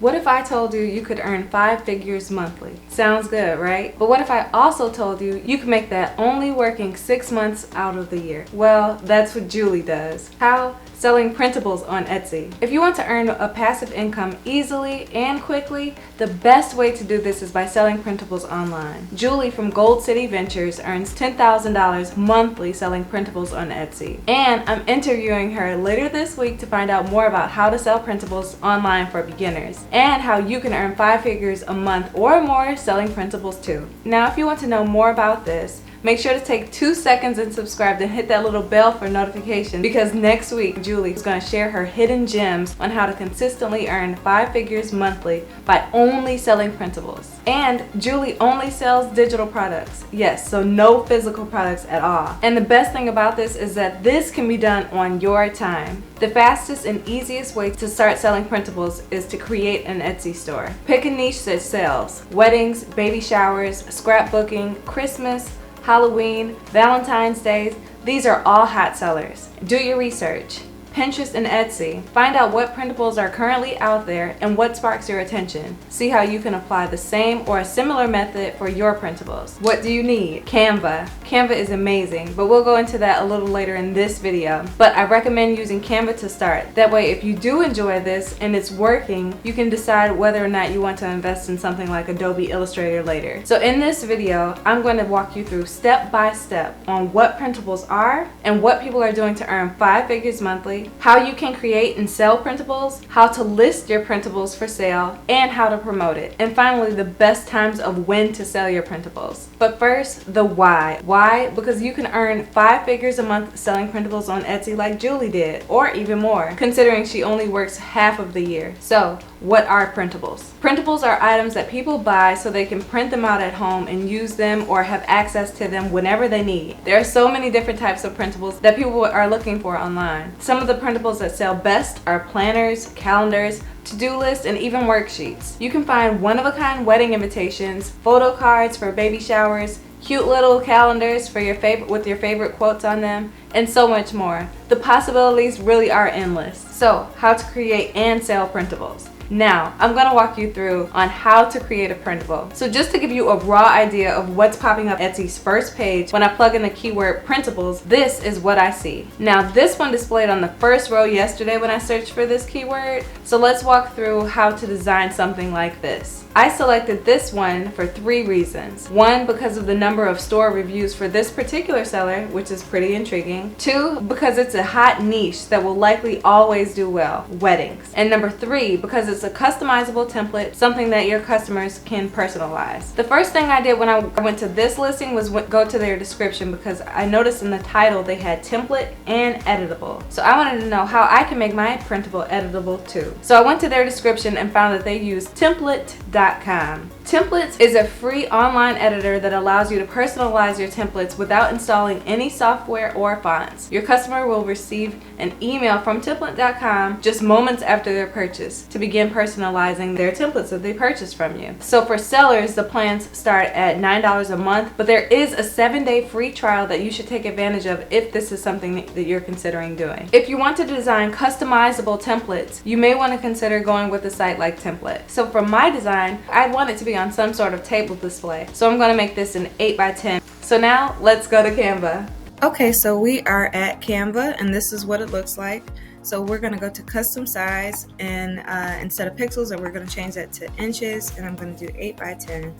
What if I told you you could earn 5 figures monthly? Sounds good, right? But what if I also told you you could make that only working 6 months out of the year? Well, that's what Julie does. How? Selling printables on Etsy. If you want to earn a passive income easily and quickly, the best way to do this is by selling printables online. Julie from Gold City Ventures earns $10,000 monthly selling printables on Etsy. And I'm interviewing her later this week to find out more about how to sell printables online for beginners and how you can earn 5 figures a month or more selling printables too. Now, if you want to know more about this, make sure to take 2 seconds and subscribe and hit that little bell for notifications, because next week Julie is going to share her hidden gems on how to consistently earn 5 figures monthly by only selling printables. And Julie only sells digital products. Yes, so no physical products at all. And the best thing about this is that this can be done on your time. The fastest and easiest way to start selling printables is to create an Etsy store. Pick a niche that sells weddings, baby showers, scrapbooking, Christmas, Halloween, Valentine's Day. These are all hot sellers. Do your research. Pinterest and Etsy. Find out what printables are currently out there and what sparks your attention. See how you can apply the same or a similar method for your printables. What do you need? Canva. Canva is amazing, but we'll go into that a little later in this video. But I recommend using Canva to start. That way, if you do enjoy this and it's working, you can decide whether or not you want to invest in something like Adobe Illustrator later. So in this video, I'm going to walk you through step by step on what printables are and what people are doing to earn 5 figures monthly, how you can create and sell printables, how to list your printables for sale, and how to promote it. And finally, the best times of when to sell your printables. But first, the why. Why? Because you can earn 5 figures a month selling printables on Etsy like Julie did, or even more, considering she only works half of the year. So, what are printables? Printables are items that people buy so they can print them out at home and use them or have access to them whenever they need. There are so many different types of printables that people are looking for online. Some of the printables that sell best are planners, calendars, to-do lists, and even worksheets. You can find one-of-a-kind wedding invitations, photo cards for baby showers, cute little calendars for your favorite with your favorite quotes on them, and so much more. The possibilities really are endless. So, how to create and sell printables. Now, I'm going to walk you through on how to create a printable. So just to give you a raw idea of what's popping up Etsy's first page when I plug in the keyword printables, this is what I see. Now, this one displayed on the first row yesterday when I searched for this keyword. So let's walk through how to design something like this. I selected this one for 3 reasons. 1, because of the number of store reviews for this particular seller, which is pretty intriguing. 2, because it's a hot niche that will likely always do well, weddings. And number 3, because it's a customizable template, something that your customers can personalize. The first thing I did when I went to this listing was go to their description, because I noticed in the title they had template and editable. So I wanted to know how I can make my printable editable too. So I went to their description and found that they use template.com. Templates is a free online editor that allows you to personalize your templates without installing any software or fonts. Your customer will receive an email from template.com just moments after their purchase to begin personalizing their templates that they purchased from you. So for sellers, the plans start at $9 a month, but there is a 7-day free trial that you should take advantage of if this is something that you're considering doing. If you want to design customizable templates, you may want to consider going with a site like Template. So for my design, I want it to be on some sort of table display. So I'm going to make this an 8x10. So now let's go to Canva. Okay, so we are at Canva and this is what it looks like. So we're going to go to custom size, and instead of pixels, and we're going to change that to inches, and I'm going to do 8x10,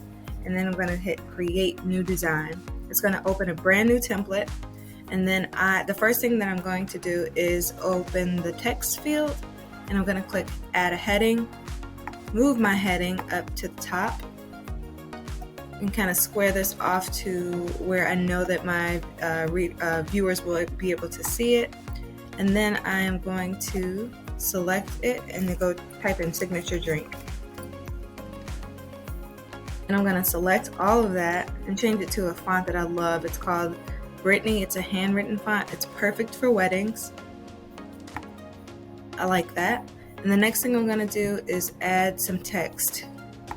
and then I'm going to hit create new design. It's going to open a brand new template, and then the first thing that I'm going to do is open the text field, and I'm going to click add a heading, move my heading up to the top, and kind of square this off to where I know that my viewers will be able to see it. And then I am going to select it and then go type in signature drink. And I'm going to select all of that and change it to a font that I love. It's called Brittany. It's a handwritten font. It's perfect for weddings. I like that. And the next thing I'm going to do is add some text.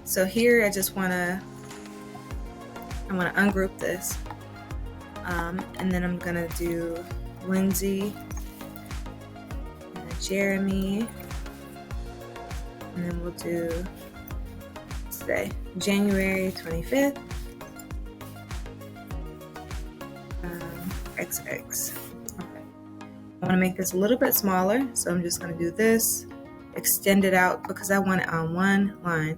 So here I just want to ungroup this, and then I'm gonna do Lindsay, Jeremy, And then we'll do today, January 25th. XX. Okay. I want to make this a little bit smaller, so I'm just going to do this, extend it out because I want it on one line.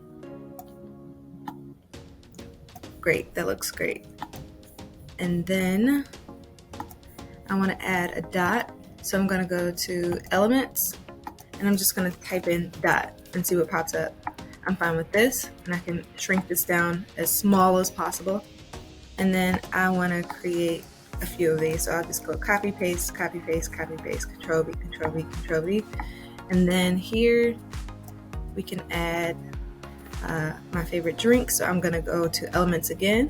Great, that looks great. And then I want to add a dot, so I'm going to go to Elements, and I'm just going to type in dot and see what pops up. I'm fine with this, and I can shrink this down as small as possible. And then I want to create a few of these, so I'll just go copy paste, copy paste, copy paste, Control V, Control V, Control V. And then here we can add my favorite drink, so I'm going to go to Elements again,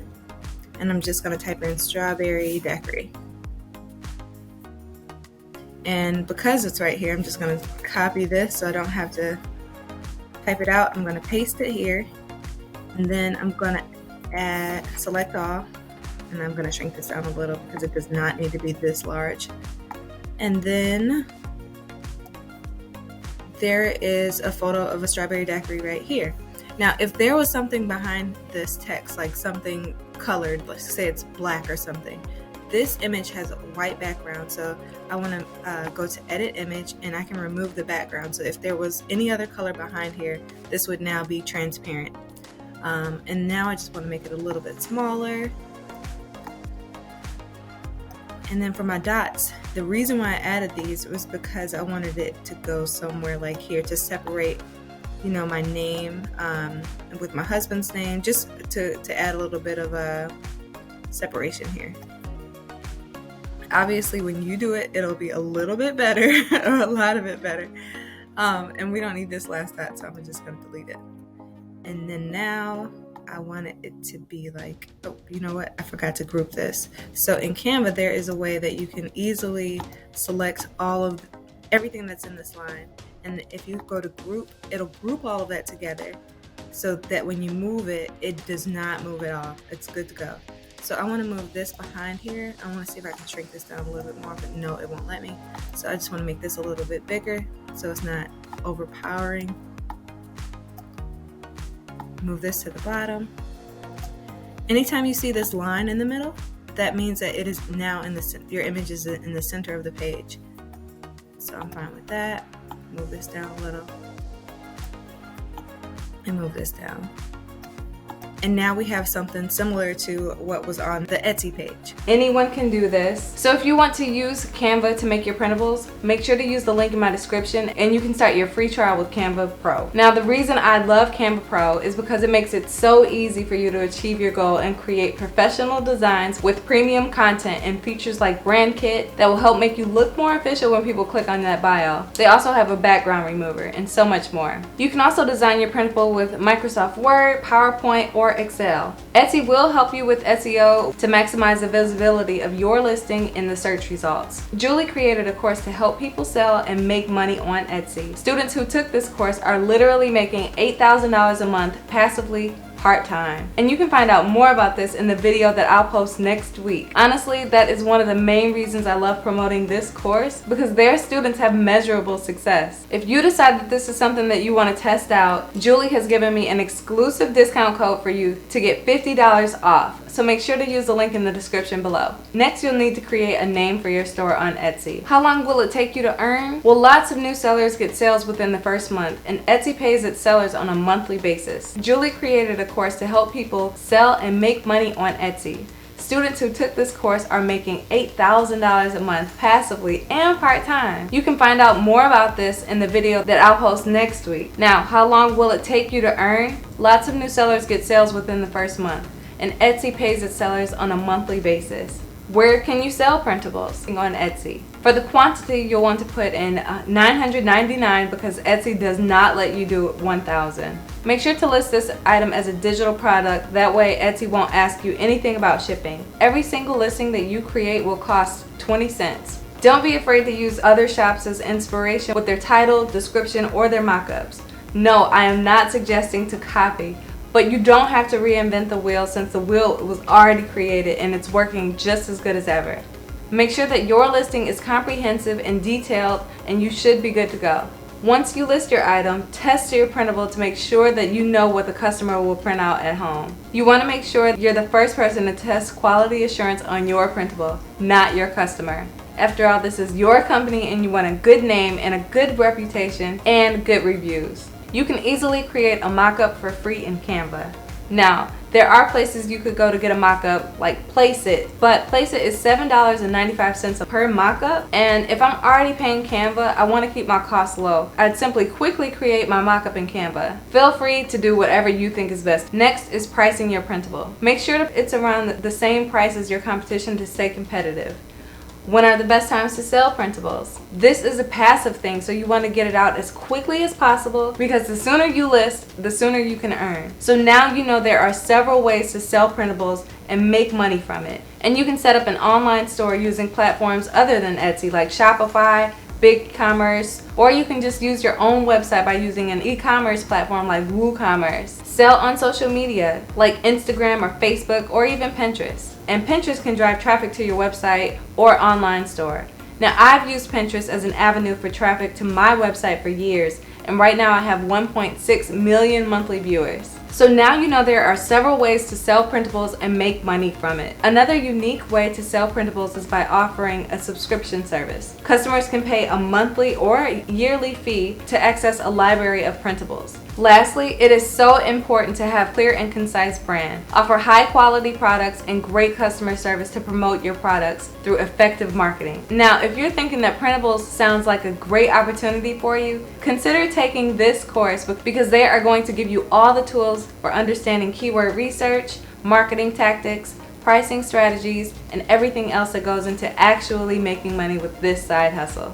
and I'm just going to type in strawberry daiquiri. And because it's right here, I'm just going to copy this so I don't have to type it out. I'm going to paste it here, and then I'm going to select all, and I'm going to shrink this down a little because it does not need to be this large. And then there is a photo of a strawberry daiquiri right here. Now, if there was something behind this text, like something colored, let's say it's black or something, this image has a white background, so I want to go to Edit Image, and I can remove the background. So if there was any other color behind here, this would now be transparent. And now I just want to make it a little bit smaller. And then for my dots, the reason why I added these was because I wanted it to go somewhere like here to separate, you know, my name with my husband's name, just to add a little bit of a separation here. Obviously, when you do it, it'll be a little bit better, or a lot of it better. And we don't need this last dot, so I'm just going to delete it. And then now I want it to be like, oh, you know what? I forgot to group this. So in Canva, there is a way that you can easily select all of everything that's in this line. And if you go to group, it'll group all of that together so that when you move it, it does not move it off. It's good to go. So I want to move this behind here. I want to see if I can shrink this down a little bit more, but no, it won't let me. So I just want to make this a little bit bigger so it's not overpowering. Move this to the bottom. Anytime you see this line in the middle, that means that it is now your image is in the center of the page. So I'm fine with that. Move this down a little. And move this down. And now we have something similar to what was on the Etsy page. Anyone can do this. So if you want to use Canva to make your printables, make sure to use the link in my description, and you can start your free trial with Canva Pro. Now, the reason I love Canva Pro is because it makes it so easy for you to achieve your goal and create professional designs with premium content and features like brand kit that will help make you look more official when people click on that bio. They also have a background remover and so much more. You can also design your printable with Microsoft Word, PowerPoint, or Excel. Etsy will help you with SEO to maximize the visibility of your listing in the search results. Julie created a course to help people sell and make money on Etsy. Students who took this course are literally making $8,000 a month passively part-time. And you can find out more about this in the video that I'll post next week. Honestly, that is one of the main reasons I love promoting this course, because their students have measurable success. If you decide that this is something that you want to test out, Julie has given me an exclusive discount code for you to get $50 off. So make sure to use the link in the description below. Next, you'll need to create a name for your store on Etsy. How long will it take you to earn? Well, lots of new sellers get sales within the first month, and Etsy pays its sellers on a monthly basis. Julie created a course to help people sell and make money on Etsy. Students who took this course are making $8,000 a month passively and part-time. You can find out more about this in the video that I'll post next week. Now, how long will it take you to earn? Lots of new sellers get sales within the first month, and Etsy pays its sellers on a monthly basis. Where can you sell printables? On Etsy. For the quantity, you'll want to put in $9.99 because Etsy does not let you do 1,000. Make sure to list this item as a digital product, that way Etsy won't ask you anything about shipping. Every single listing that you create will cost 20 cents. Don't be afraid to use other shops as inspiration with their title, description, or their mock-ups. No, I am not suggesting to copy, but you don't have to reinvent the wheel since the wheel was already created and it's working just as good as ever. Make sure that your listing is comprehensive and detailed, and you should be good to go. Once you list your item, test your printable to make sure that you know what the customer will print out at home. You want to make sure you're the first person to test quality assurance on your printable, not your customer. After all, this is your company and you want a good name and a good reputation and good reviews. You can easily create a mock-up for free in Canva. Now, there are places you could go to get a mock-up like Placeit, but Placeit is $7.95 per mock-up, and if I'm already paying Canva, I want to keep my costs low. I'd simply quickly create my mock-up in Canva. Feel free to do whatever you think is best. Next is pricing your printable. Make sure that it's around the same price as your competition to stay competitive. When are the best times to sell printables? This is a passive thing, so you want to get it out as quickly as possible because the sooner you list, the sooner you can earn. So now you know there are several ways to sell printables and make money from it. And you can set up an online store using platforms other than Etsy like Shopify, BigCommerce, or you can just use your own website by using an e-commerce platform like WooCommerce. Sell on social media like Instagram or Facebook or even Pinterest. And Pinterest can drive traffic to your website or online store. Now, I've used Pinterest as an avenue for traffic to my website for years, and right now I have 1.6 million monthly viewers. So now you know there are several ways to sell printables and make money from it. Another unique way to sell printables is by offering a subscription service. Customers can pay a monthly or yearly fee to access a library of printables. Lastly, it is so important to have clear and concise brand. Offer high quality products and great customer service to promote your products through effective marketing. Now, if you're thinking that printables sounds like a great opportunity for you, consider taking this course because they are going to give you all the tools for understanding keyword research, marketing tactics, pricing strategies, and everything else that goes into actually making money with this side hustle.